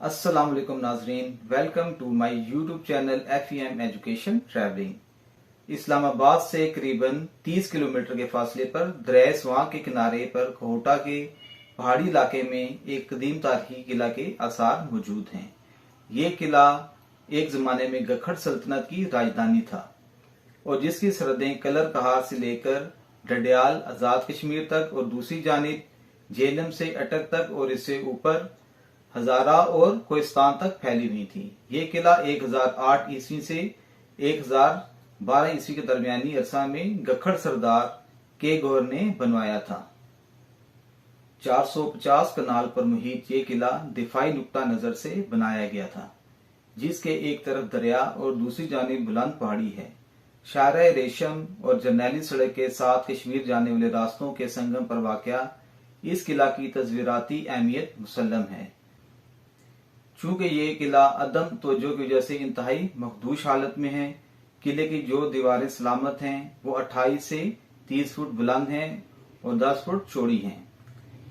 अस्सलाम वालेकुम नाजरीन, welcome to my YouTube channel FEM education travelling. Islamabad से करीबन 30 किलोमीटर के फासले पर दरिया स्वां के किनारे पर कोहटा के पहाड़ी इलाके में एक कदीम तारीखी किला के आसार मौजूद हैं। ये किला एक जमाने में गखड़ सल्तनत की राजधानी था और जिसकी सरहदें कलर कहार से लेकर डडियाल आजाद कश्मीर तक और दूसरी जानिब झेलम से अटक तक और इससे ऊपर हजारा और कोहिस्तान तक फैली हुई थी। ये किला 1008 ईस्वी से 1012 ईस्वी के दरमियानी अरसा में गखड़ सरदार के गौर ने बनवाया था। 450 कनाल पर मुहित ये किला दिफाई नुक्ता नजर से बनाया गया था, जिसके एक तरफ दरिया और दूसरी जानिब बुलंद पहाड़ी है। शाहराह रेशम और जरनैली सड़क के साथ कश्मीर जाने वाले रास्तों के संगम पर वाक़या इस किला की तस्वीराती अहमियत मुसल्लम है। चूंकि ये किला अदम तवज्जो की वजह से इंतहाई मखदूश हालत में है। किले की जो दीवारें सलामत हैं वो 28 से 30 फुट बुलंद हैं और 10 फुट चौड़ी हैं।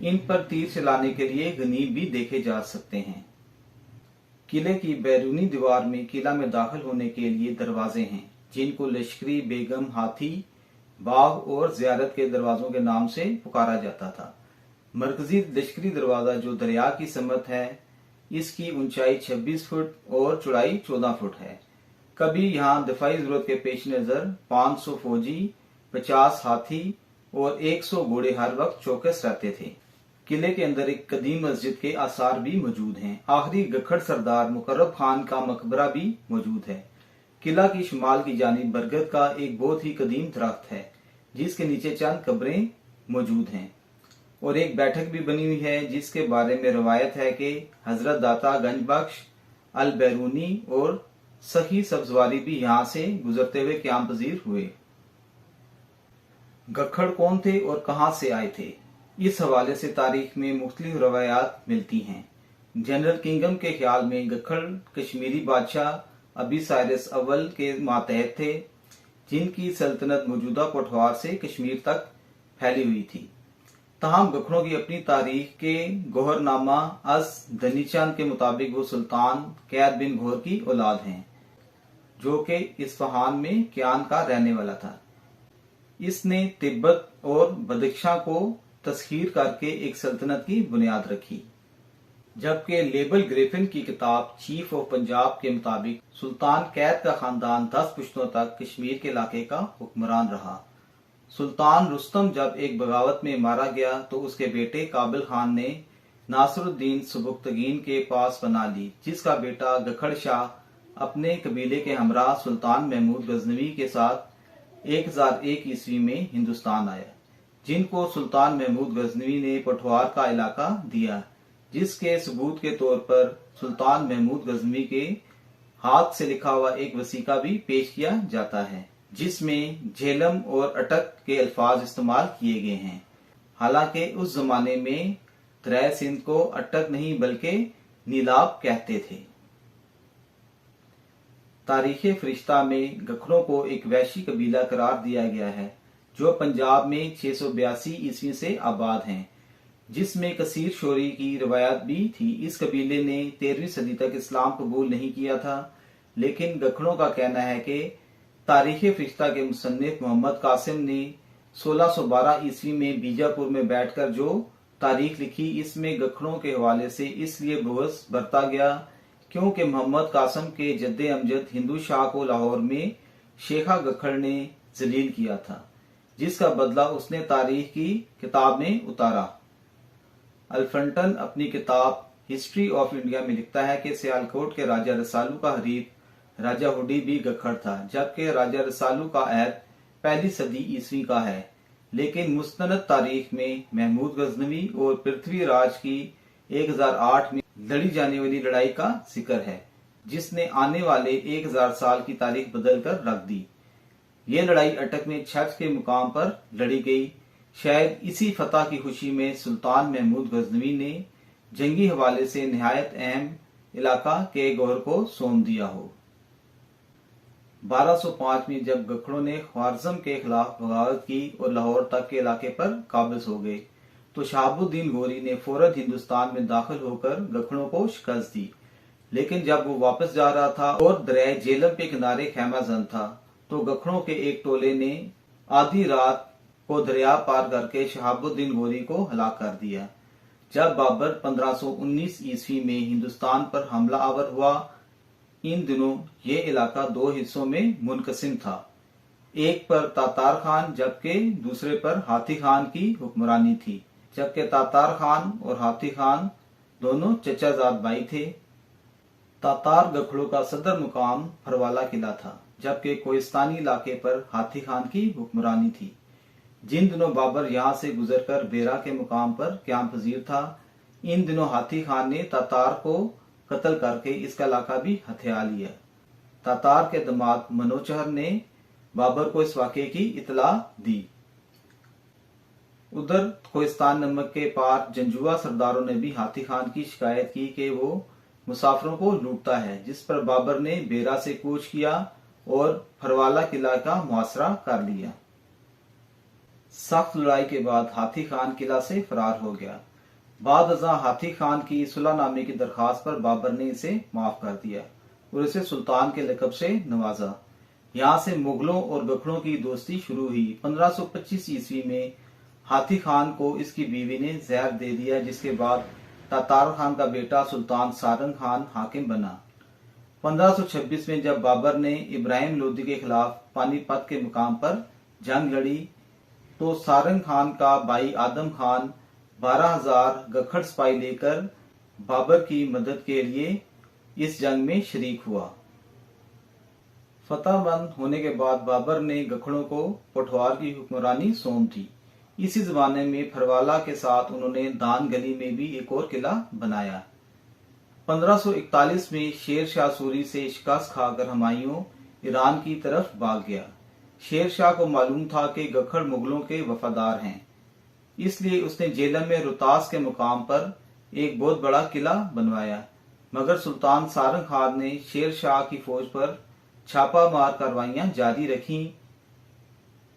इन पर तीर चलाने के लिए गनीब भी देखे जा सकते हैं। किले की बैरूनी दीवार में किला में दाखिल होने के लिए दरवाजे हैं, जिनको लश्करी, बेगम, हाथी, बाग और जियारत के दरवाजों के नाम से पुकारा जाता था। मरकजी लश्करी दरवाजा जो दरिया की समत है, इसकी ऊंचाई 26 फुट और चौड़ाई 14 फुट है। कभी यहाँ दफाई जरूरत के पेश नजर 500 फौजी, 50 हाथी और 100 घोड़े हर वक्त चौकस रहते थे। किले के अंदर एक कदीम मस्जिद के आसार भी मौजूद हैं। आखिरी गखड़ सरदार मुकर्रब खान का मकबरा भी मौजूद है। किला की शुमाल की जानिब बरगद का एक बहुत ही कदीम दरख्त है, जिसके नीचे चंद कब्रें मौजूद हैं और एक बैठक भी बनी हुई है, जिसके बारे में रवायत है कि हजरत दाता गंज बख्श अल बैरूनी और सखी सब्जवारी भी यहाँ से गुजरते हुए क़याम पजीर हुए। गखड़ कौन थे और कहाँ से आए थे, इस हवाले से तारीख में मुख्तलिफ रवायात मिलती हैं। जनरल किंगम के ख्याल में गखड़ कश्मीरी बादशाह अबी साइरस अव्वल के मातहत थे, जिनकी सल्तनत मौजूदा पोठवार से कश्मीर तक फैली हुई थी। तमाम गखड़ों की अपनी तारीख के गौहरनामा अस दनीचंद के मुताबिक वो सुल्तान कैद बिन गौहर की औलाद हैं, जो कि इस्फहान में क्यान का रहने वाला था। इसने तिब्बत और बदख्शां को तस्खीर करके एक सल्तनत की बुनियाद रखी। जबकि लेबल ग्रिफिन की किताब चीफ ऑफ पंजाब के मुताबिक सुल्तान कैद का खानदान 10 पुश्तों तक कश्मीर के इलाके का हुक्मरान रहा। सुल्तान रुस्तम जब एक बगावत में मारा गया तो उसके बेटे काबिल खान ने नासरुद्दीन सुबुक्तगीन के पास पनाह ली, जिसका बेटा गखड़ शाह अपने कबीले के हमरा सुल्तान महमूद गजनवी के साथ 1001 ईस्वी में हिंदुस्तान आया, जिनको सुल्तान महमूद गजनवी ने पठवार का इलाका दिया, जिसके सबूत के तौर पर सुल्तान महमूद गजनवी के हाथ से लिखा हुआ एक वसीका भी पेश किया जाता है, जिसमें झेलम और अटक के अल्फाज इस्तेमाल किए गए हैं। हालांकि उस जमाने में दरिया सिंध को अटक नहीं बल्कि नीलाब कहते थे। तारीखे फरिश्ता में गखड़ों को एक वैशी कबीला करार दिया गया है, जो पंजाब में 682 ईस्वी से आबाद हैं, जिसमें कसीर शोरी की रवायत भी थी। इस कबीले ने 13वीं सदी तक इस्लाम कबूल नहीं किया था, लेकिन गखड़ों का कहना है कि तारीखे फरिश्ता के मुसन्निफ मोहम्मद कासिम ने 1612 ईस्वी में बीजापुर में बैठकर जो तारीख लिखी, इसमें गखड़ों के हवाले से इसलिए बहस बरता गया क्योंकि मोहम्मद कासिम के जद्दे अमजद हिंदू शाह को लाहौर में शेखा गखड़ ने जलील किया था, जिसका बदला उसने तारीख की किताब में उतारा। अल्फ्रंटन अपनी किताब हिस्ट्री ऑफ इंडिया में लिखता है कि सियालकोट के राजा रसालू का हरीफ राजा हुडी भी गखड़ था, जबकि राजा रसालू का अहद 1ली सदी ईस्वी का है। लेकिन मुस्तनद तारीख में महमूद गजनवी और पृथ्वीराज की 1008 में लड़ी जाने वाली लड़ाई का जिक्र है, जिसने आने वाले 1000 साल की तारीख बदल कर रख दी। ये लड़ाई अटक में छठ के मुकाम पर लड़ी गई। शायद इसी फतह की खुशी में सुल्तान महमूद गजनवी ने जंगी हवाले से निहायत अहम इलाका के गौहर को सौंप दिया हो। 1205 में जब गखड़ों ने ख्वारिज़म के खिलाफ बगावत की और लाहौर तक के इलाके पर काबिज हो गए, तो शहाबुद्दीन गोरी ने फौरन हिंदुस्तान में दाखिल होकर गखड़ों को शिकस्त दी लेकिन जब वो वापस जा रहा था और दरिया जेलम के किनारे खैमा जन था तो गखड़ों के एक टोले ने आधी रात को दरिया पार करके शहाबुद्दीन गोरी को हलाक कर दिया। जब बाबर 1519 ईस्वी में हिंदुस्तान पर हमला आवर हुआ, इन दिनों ये इलाका दो हिस्सों में मुनकसिम था। एक पर तातार खान जबकि दूसरे पर हाथी खान की हुक्मरानी थी, जबकि तातार खान और हाथी खान दोनों चचाजाद भाई थे। तातार गखड़ों का सदर मुकाम फरवाला किला था, जबकि कोहिस्तानी इलाके पर हाथी खान की हुक्मरानी थी। जिन दिनों बाबर यहाँ से गुजरकर बेरा के मुकाम पर क्याम पजीर था, इन दिनों हाथी खान ने तातार को कत्ल करके इसका इलाका भी हथिया लिया। तातार के दामाद मनोचहर ने बाबर को इस वाक़े की इतला दी। उधर कोहिस्तान नमक के पार जंजुआ सरदारों ने भी हाथी खान की शिकायत की कि वो मुसाफिरों को लूटता है, जिस पर बाबर ने बेरा से कूच किया और फरवाला किला का मुहासरा कर लिया। सख्त लड़ाई के बाद हाथी खान किला से फरार हो गया। बाद अज़ां हाथी खान की सुलहनामे की दरखास्त पर बाबर ने इसे माफ कर दिया और इसे सुल्तान के लक़ब से नवाजा। यहाँ से मुगलों और गखड़ों की दोस्ती शुरू हुई। 1525 ईस्वी में हाथी खान को इसकी बीवी ने जहर दे दिया, जिसके बाद तातार खान का बेटा सुल्तान सारंग खान हाकिम बना। 1526 में जब बाबर ने इब्राहिम लोदी के खिलाफ पानीपत के मुकाम पर जंग लड़ी तो सारंग खान का भाई आदम खान 12,000 गखड़ सिपाही लेकर बाबर की मदद के लिए इस जंग में शरीक हुआ। फतहमंद होने के बाद बाबर ने गखड़ों को पठवार की हुक्मरानी सौंप दी। इसी जमाने में फरवाला के साथ उन्होंने दान गली में भी एक और किला बनाया। 1541 में शेर शाह सूरी से शिकस्त खाकर हुमायूं ईरान की तरफ भाग गया। शेर शाह को मालूम था कि गखड़ मुगलों के वफादार हैं, इसलिए उसने जेलम में रोहतास के मुकाम पर एक बहुत बड़ा किला बनवाया। मगर सुल्तान सारंग खान ने शेर शाह की फौज पर छापा मार कार्रवाइयां जारी रखी,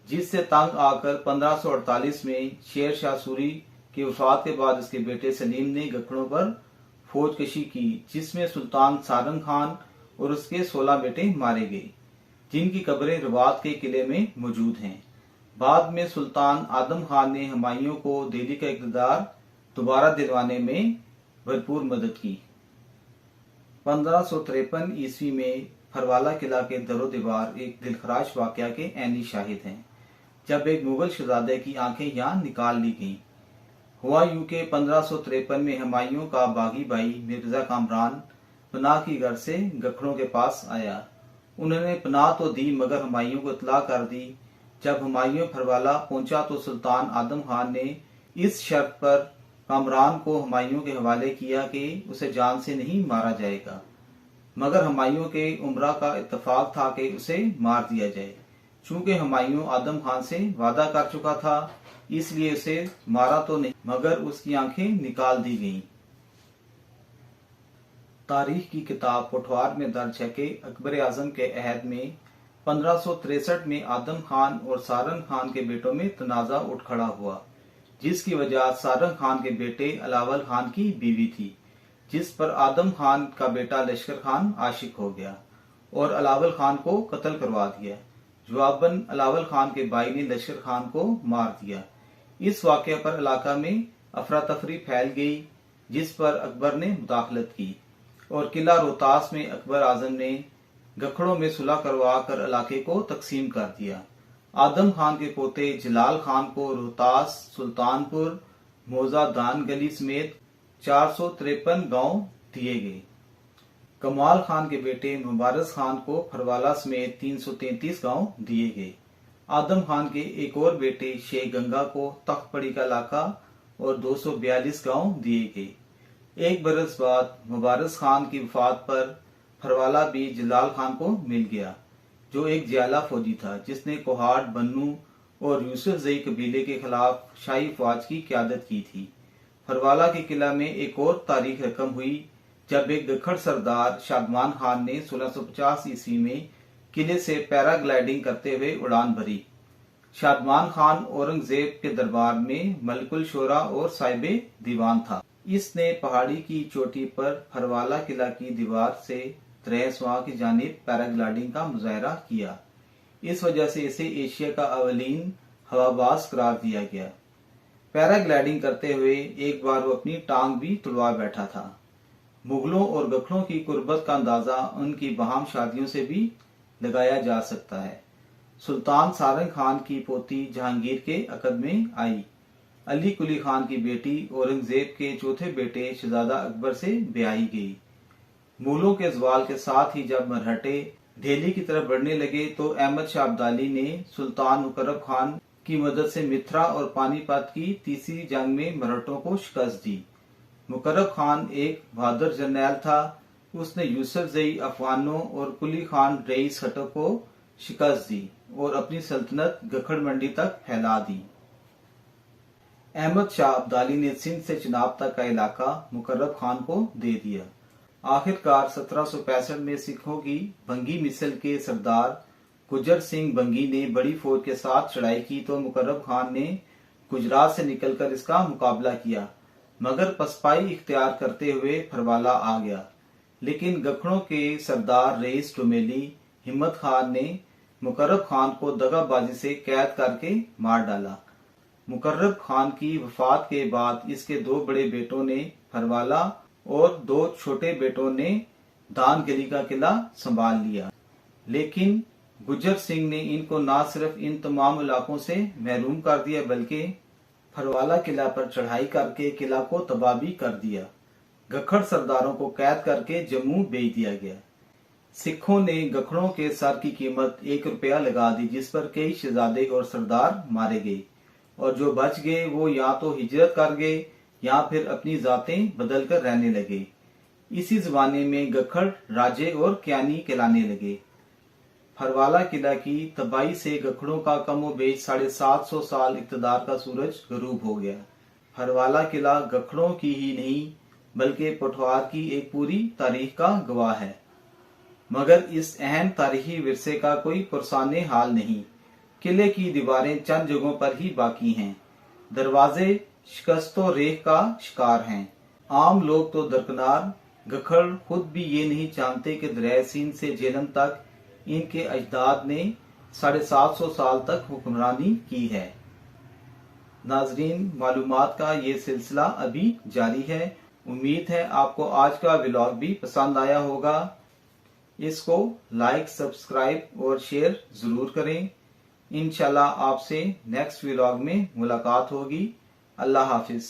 जिससे तंग आकर 1548 में शेर शाह सूरी की वफात के बाद उसके बेटे सलीम ने गखड़ों पर फौजकशी की, जिसमें सुल्तान सारंग खान और उसके 16 बेटे मारे गए, जिनकी कब्रें रवात के किले में मौजूद हैं। बाद में सुल्तान आदम खान ने हुमायूं को दिल्ली का इक़्तिदार दोबारा दिलवाने में भरपूर मदद की। 1553 ईस्वी में फरवाला किला के दरो दीवार एक दिलखराश वाकया के ऐनी शाहिद हैं, जब एक मुगल शहजादे की आंखें यहाँ निकाल ली गईं। हुआ यूं के 1553 में हुमायूं का बागी भाई मिर्जा कामरान पनाह की घर से गखड़ों के पास आया। उन्होंने पनाह तो दी, मगर हुमायूं को इत्तला कर दी। जब हुमायूं फरवाला पहुंचा तो सुल्तान आदम खान ने इस शर्त पर कामरान को हुमायूं के हवाले किया कि उसे जान से नहीं मारा जाएगा, मगर हुमायूं के उमरा का इत्तेफाक था कि उसे मार दिया जाए। चूंकि हुमायूं आदम खान से वादा कर चुका था, इसलिए उसे मारा तो नहीं, मगर उसकी आंखें निकाल दी गईं। तारीख की किताब पठवार में दर्ज है कि अकबर आजम के अहद में 1563 में आदम खान और सारंग खान के बेटों में तनाजा उठ खड़ा हुआ, जिसकी वजह सारंग खान के बेटे अलावल खान की बीवी थी, जिस पर आदम खान का बेटा लश्कर खान आशिक हो गया और अलावल खान को कत्ल करवा दिया। जवाबन अलावल खान के भाई ने लश्कर खान को मार दिया। इस वाक़े पर इलाका में अफरा तफरी फैल गई, जिस पर अकबर ने मुदाखलत की और किला रोहतास में अकबर आजम ने गखड़ों में सुलह करवा कर इलाके को तकसीम कर दिया। आदम खान के पोते जलाल खान को रोहतास, सुल्तानपुर, मौजा, दान गली समेत 453 गांव दिए गए। कमाल खान के बेटे मुबारस खान को फरवाला समेत 333 गांव दिए गए। आदम खान के एक और बेटे शेख गंगा को तख्तपड़ी का इलाका और 242 गांव दिए गए। एक बरस बाद मुबारस खान की वफात पर फरवाला भी जलाल खान को मिल गया, जो एक जियाला फौजी था, जिसने कोहाड़, बन्नू और यूसुफ जई कबीले के खिलाफ शाही फौज की क़यादत की थी। फरवाला के किला में एक और तारीख रकम हुई, जब एक गखड़ सरदार शादमान खान ने 1650 ईस्वी में किले से पैराग्लाइडिंग करते हुए उड़ान भरी। शादमान खान औरंगजेब के दरबार में मलकुल शोरा और साहिबे दीवान था। इसने पहाड़ी की चोटी पर फरवाला किला की दीवार से त्रेसवां की जानिब पैराग्लाइडिंग का मुजाहरा किया। इस वजह से इसे एशिया का अवलीन हवाबाज करार दिया गया। पैराग्लाइडिंग करते हुए एक बार वो अपनी टांग भी तुड़वा बैठा था। मुगलों और गखड़ों की कुर्बत का अंदाजा उनकी बहाम शादियों से भी लगाया जा सकता है। सुल्तान सारंग खान की पोती जहांगीर के अकद में आई। अली कुली खान की बेटी औरंगजेब के चौथे बेटे शहजादा अकबर से ब्याही गई। मुगलों के जवाल के साथ ही जब मरहटे दिल्ली की तरफ बढ़ने लगे तो अहमद शाह अब्दाली ने सुल्तान मुकर्रब खान की मदद से मित्रा और पानीपत की तीसरी जंग में मराठों को शिकस्त दी। मुकर्रब खान एक बहादुर जर्नैल था। उसने यूसुफ जई अफगानों और कुली खान रईस खटक को शिकस्त दी और अपनी सल्तनत गखड़ मंडी तक फैला दी। अहमद शाह अब्दाली ने सिंध से चिनाब तक का इलाका मुकर्रब खान को दे दिया। आखिरकार 1765 में सिखों की बंगी मिसल के सरदार गुजर सिंह बंगी ने बड़ी फौज के साथ चढ़ाई की तो मुकर्रब खान ने गुजरात से निकलकर इसका मुकाबला किया, मगर पसपाई इख्तियार करते हुए फरवाला आ गया। लेकिन गखड़ों के सरदार रईस डोमेली हिम्मत खान ने मुकर्रब खान को दगाबाजी से कैद करके मार डाला। मुकर्रब खान की वफात के बाद इसके दो बड़े बेटों ने फरवाला और दो छोटे बेटों ने दानगली का किला संभाल लिया। लेकिन गुजर सिंह ने इनको न सिर्फ इन तमाम इलाकों से महरूम कर दिया बल्कि फरवाला किला पर चढ़ाई करके किला को तबाह भी कर दिया। गखड़ सरदारों को कैद करके जम्मू भेज दिया गया। सिखों ने गखड़ों के सर की कीमत 1 रुपया लगा दी, जिस पर कई शहजादे और सरदार मारे गए और जो बच गए वो या तो हिजरत कर गए या फिर अपनी जातें बदलकर रहने लगे। इसी जमाने में गखड़ राजे और क्यानी कहलाने लगे। फरवाला किला की तबाही से गखड़ों का कमोबेश 750 साल इक़्तिदार का सूरज गरूब हो गया। फरवाला किला गखड़ों की ही नहीं बल्कि पोठवार की एक पूरी तारीख का गवाह है, मगर इस अहम तारीखी विरसे का कोई पुरसाने हाल नहीं। किले की दीवारें चंद जगहों पर ही बाकी हैं। दरवाजे शिकस्तो रेख का शिकार हैं। आम लोग तो दरकिनार, गखड़ खुद भी ये नहीं जानते कि दरिया सिंध से झेलम तक इनके अजदाद ने 750 साल तक हुक्मरानी की है। नाजरीन, मालूमात का ये सिलसिला अभी जारी है। उम्मीद है आपको आज का व्लॉग भी पसंद आया होगा। इसको लाइक, सब्सक्राइब और शेयर जरूर करें। इंशाल्लाह आपसे नेक्स्ट व्लॉग में मुलाकात होगी। अल्लाह हाफिज।